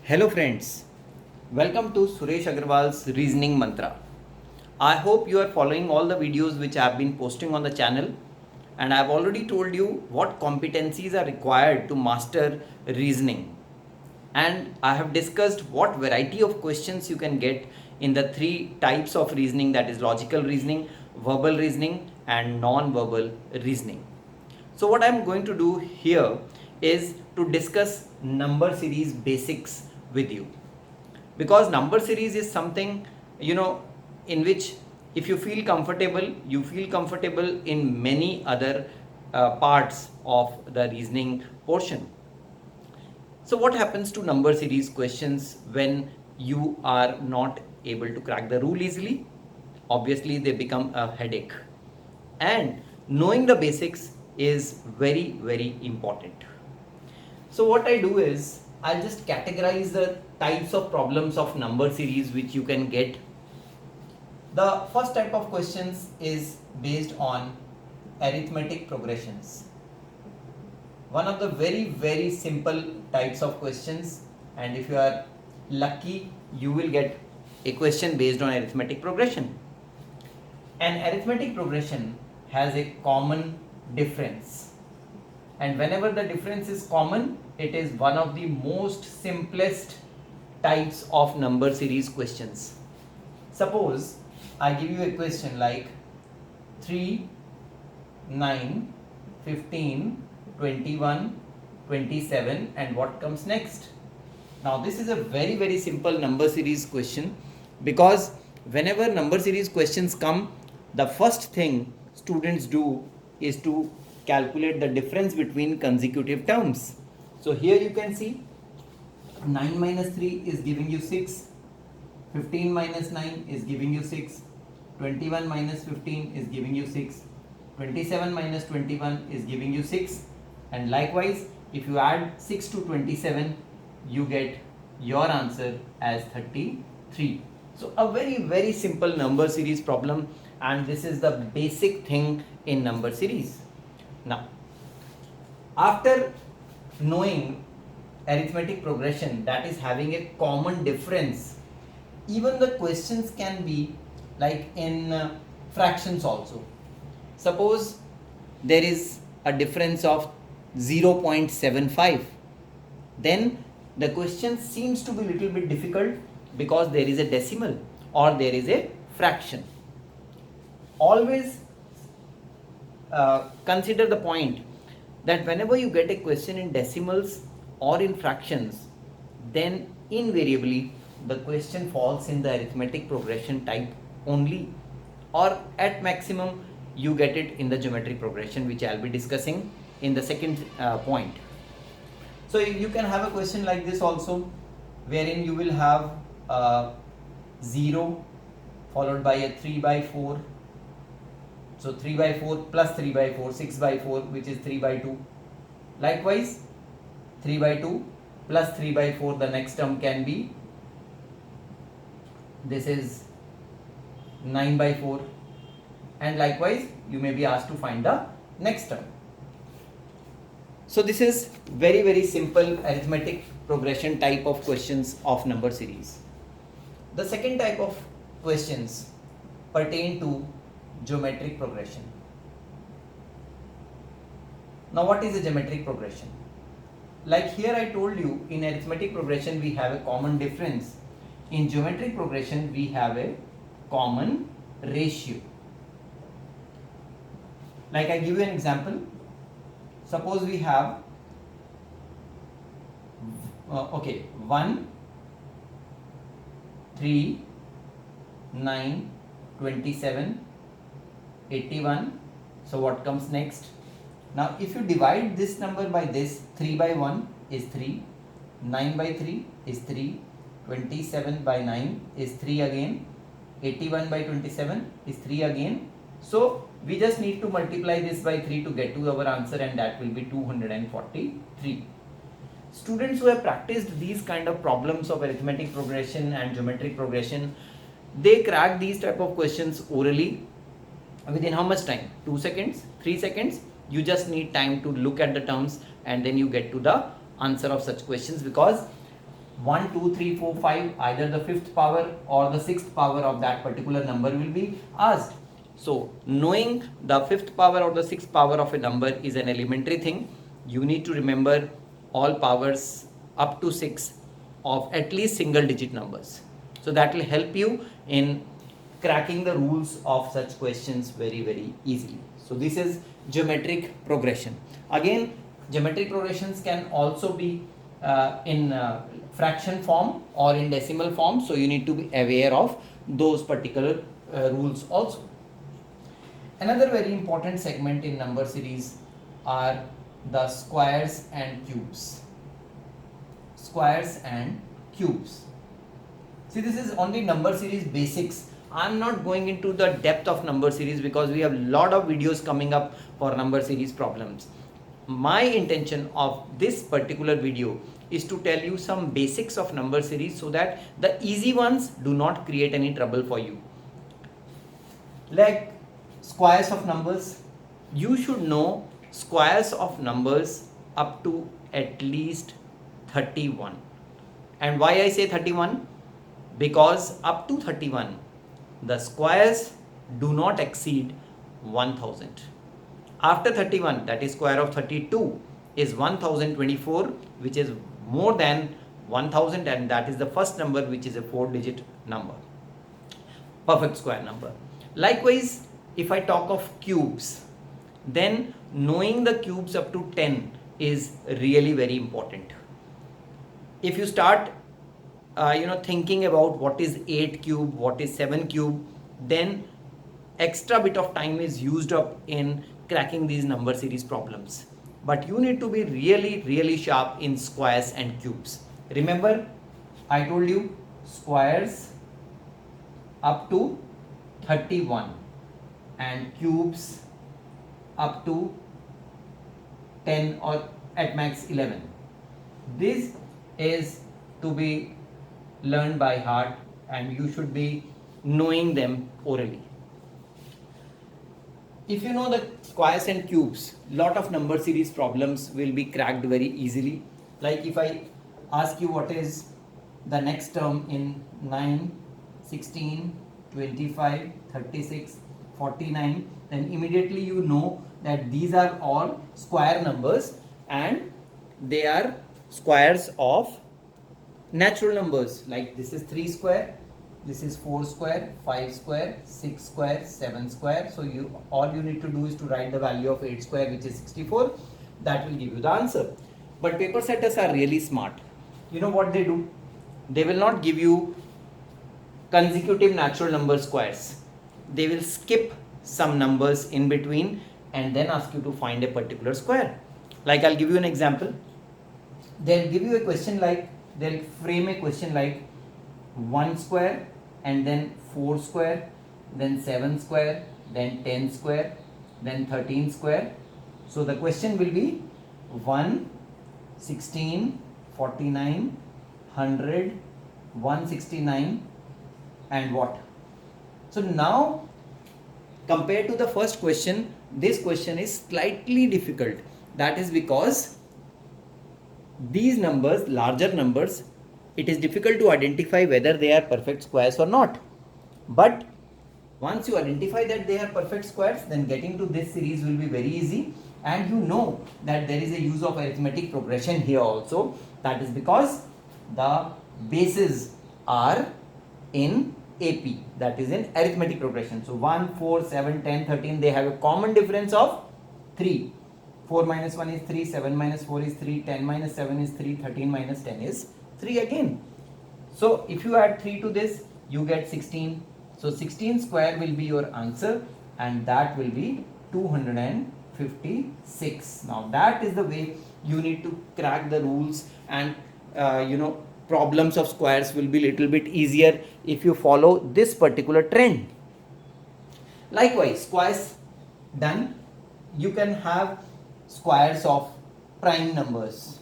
Hello friends, welcome to Suresh Agarwal's Reasoning Mantra. I hope you are following all the videos which I have been posting on the channel, and I have already told you what competencies are required to master reasoning, and I have discussed what variety of questions you can get in the three types of reasoning, that is logical reasoning, verbal reasoning and non-verbal reasoning. So what I'm going to do here is to discuss number series basics with you, because number series is something, in which if you feel comfortable in many other parts of the reasoning portion. So what happens to number series questions when you are not able to crack the rule easily? Obviously, they become a headache. And knowing the basics is very, very important. So what I do is I'll just categorize the types of problems of number series which you can get. The first type of questions is based on arithmetic progressions. One of the very simple types of questions, and if you are lucky you will get a question based on arithmetic progression. An arithmetic progression has a common difference, and whenever the difference is common, it is one of the most simplest types of number series questions. Suppose I give you a question like 3, 9, 15, 21, 27, and what comes next? Now this is a very simple number series question, because whenever number series questions come, the first thing students do is to calculate the difference between consecutive terms. So here you can see 9 minus 3 is giving you 6, 15 minus 9 is giving you 6, 21 minus 15 is giving you 6, 27 minus 21 is giving you 6, and likewise if you add 6 to 27 you get your answer as 33. So a very simple number series problem, and this is the basic thing in number series. Now after knowing arithmetic progression, that is having a common difference, even the questions can be like in fractions also. Suppose there is a difference of 0.75, then the question seems to be a little bit difficult because there is a decimal or there is a fraction. Always consider the point that whenever you get a question in decimals or in fractions, then invariably the question falls in the arithmetic progression type only, or at maximum you get it in the geometric progression, which I'll be discussing in the second point. So you can have a question like this also, wherein you will have 0 followed by a 3 by 4. So 3 by 4 plus 3 by 4, 6 by 4, which is 3 by 2. Likewise 3 by 2 plus 3 by 4, the next term can be, this is 9 by 4, and likewise you may be asked to find the next term. So this is very simple arithmetic progression type of questions of number series. The second type of questions pertain to geometric progression. Now what is a geometric progression? Like here I told you, in arithmetic progression we have a common difference. In geometric progression we have a common ratio. Like I give you an example. Suppose we have 1, 3, 9, 27, 81. So what comes next? Now if you divide this number by this, 3 by 1 is 3, 9 by 3 is 3, 27 by 9 is 3 again, 81 by 27 is 3 again. So we just need to multiply this by 3 to get to our answer, and that will be 243. Students who have practiced these kind of problems of arithmetic progression and geometric progression, they crack these type of questions orally within how much time? 2 seconds, 3 seconds. You just need time to look at the terms and then you get to the answer of such questions, because 1, 2, 3, 4, 5, either the fifth power or the sixth power of that particular number will be asked. So knowing the fifth power or the sixth power of a number is an elementary thing. You need to remember all powers up to 6 of at least single digit numbers. So that will help you in cracking the rules of such questions very easily. So this is geometric progression. Again, geometric progressions can also be in fraction form or in decimal form, so you need to be aware of those particular rules also. Another very important segment in number series are the squares and cubes. Squares and cubes. See, this is only number series basics. I'm not going into the depth of number series because we have a lot of videos coming up for number series problems. My intention of this particular video is to tell you some basics of number series so that the easy ones do not create any trouble for you. Like squares of numbers, you should know squares of numbers up to at least 31. And why I say 31? Because up to 31, the squares do not exceed 1000. After 31, that is square of 32, is 1024, which is more than 1000, and that is the first number, which is a 4-digit number. Perfect square number. Likewise, if I talk of cubes, then knowing the cubes up to 10 is really very important. If you start thinking about what is 8 cube, what is 7 cube, then extra bit of time is used up in cracking these number series problems. But you need to be really sharp in squares and cubes. Remember, I told you squares up to 31 and cubes up to 10 or at max 11. This is to be learned by heart and you should be knowing them orally. If you know the squares and cubes, lot of number series problems will be cracked very easily. Like if I ask you what is the next term in 9, 16, 25, 36, 49, then immediately you know that these are all square numbers and they are squares of natural numbers. Like this is 3 square, this is 4 square, 5 square, 6 square, 7 square. So all you need to do is to write the value of 8 square, which is 64. That will give you the answer. But paper setters are really smart. You know what they do? They will not give you consecutive natural number squares. They will skip some numbers in between and then ask you to find a particular square. Like I'll give you an example. They'll give you a question like, they'll frame a question like 1 square and then 4 square, then 7 square, then 10 square, then 13 square. So the question will be 1, 16, 49, 100, 169 and what? So now compared to the first question, this question is slightly difficult. That is because these numbers, larger numbers, it is difficult to identify whether they are perfect squares or not. But once you identify that they are perfect squares, then getting to this series will be very easy. And you know that there is a use of arithmetic progression here also. That is because the bases are in AP, that is in arithmetic progression. So 1, 4, 7, 10, 13, they have a common difference of 3. 4 minus 1 is 3, 7 minus 4 is 3, 10 minus 7 is 3, 13 minus 10 is 3 again. So if you add 3 to this, you get 16. So 16 square will be your answer and that will be 256. Now that is the way you need to crack the rules and problems of squares will be little bit easier if you follow this particular trend. Likewise, squares done. You can have squares of prime numbers.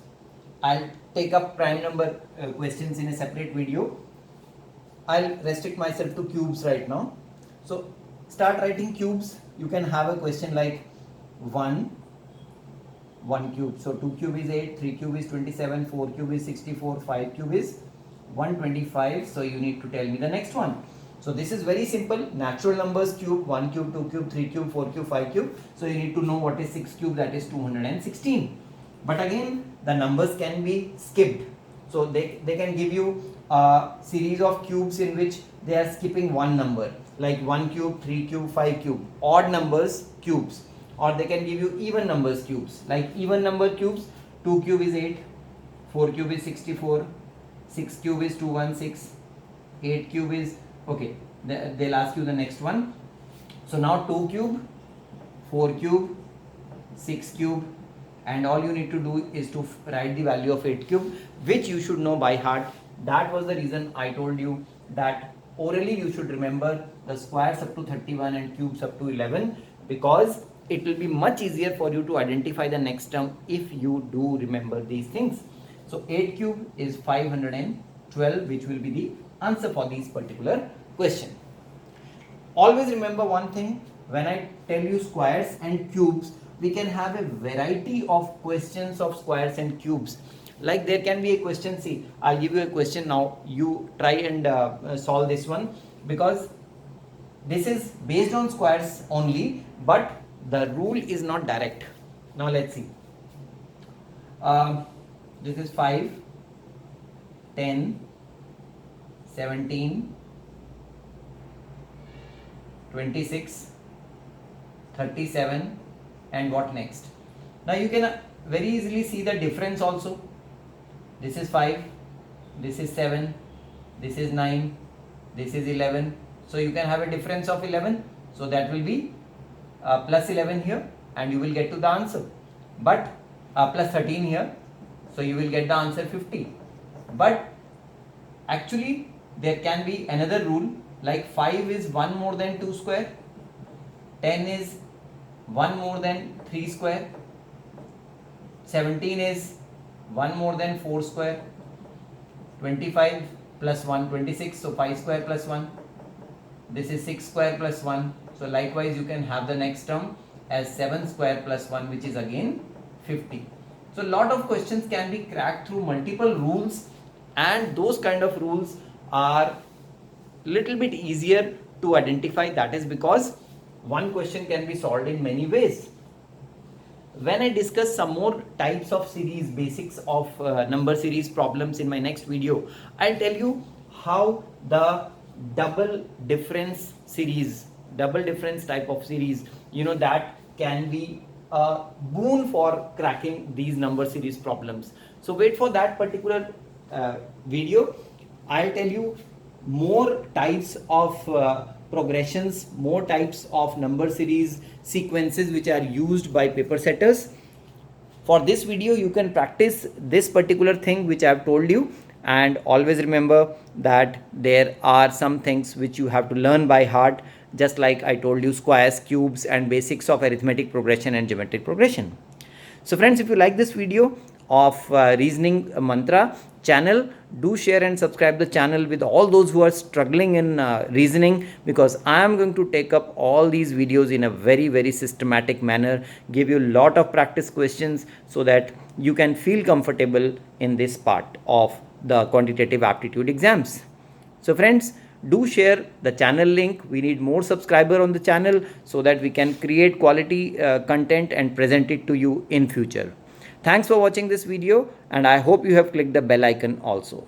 I'll take up prime number questions in a separate video. I'll restrict myself to cubes right now. So start writing cubes. You can have a question like 1, 1 cube. So 2 cube is 8, 3 cube is 27, 4 cube is 64, 5 cube is 125. So you need to tell me the next one. So this is very simple. Natural numbers cube, 1 cube, 2 cube, 3 cube, 4 cube, 5 cube. So you need to know what is 6 cube, that is 216. But again, the numbers can be skipped. So they can give you a series of cubes in which they are skipping one number, like 1 cube, 3 cube, 5 cube, odd numbers cubes. Or they can give you even numbers cubes, like even number cubes, 2 cube is 8, 4 cube is 64, 6 cube is 216, 8 cube is, okay, they'll ask you the next one. So now 2 cube, 4 cube, 6 cube, and all you need to do is to write the value of 8 cube, which you should know by heart. That was the reason I told you that orally you should remember the squares up to 31 and cubes up to 11, because it will be much easier for you to identify the next term if you do remember these things. So 8 cube is 512, which will be the answer for this particular question. Always remember one thing, when I tell you squares and cubes, we can have a variety of questions of squares and cubes. Like there can be a question, see, I'll give you a question now, you try and solve this one, because this is based on squares only, but the rule is not direct. Now let's see. This is 5, 10, 17, 26, 37, and what next? Now you can very easily see the difference also. This is 5, this is 7, this is 9, this is 11. So you can have a difference of 11. So that will be plus 11 here, and you will get to the answer. But plus 13 here, so you will get the answer 50. But actually there can be another rule, like 5 is 1 more than 2 square, 10 is 1 more than 3 square, 17 is 1 more than 4 square, 25 plus 1, 26, so 5 square plus 1, this is 6 square plus 1. So likewise you can have the next term as 7 square plus 1, which is again 50. So a lot of questions can be cracked through multiple rules, and those kind of rules are little bit easier to identify. That is because one question can be solved in many ways. When I discuss some more types of series, basics of number series problems in my next video, I'll tell you how the double difference series, double difference type of series, that can be a boon for cracking these number series problems. So wait for that particular video. I'll tell you more types of progressions, more types of number series sequences which are used by paper setters. For this video you can practice this particular thing which I have told you, and always remember that there are some things which you have to learn by heart, just like I told you squares, cubes, and basics of arithmetic progression and geometric progression. So friends, if you like this video of reasoning mantra channel, do share and subscribe the channel with all those who are struggling in reasoning, because I am going to take up all these videos in a very, very systematic manner, give you a lot of practice questions so that you can feel comfortable in this part of the quantitative aptitude exams. So friends, do share the channel link. We need more subscriber on the channel so that we can create quality content and present it to you in future. Thanks for watching this video, and I hope you have clicked the bell icon also.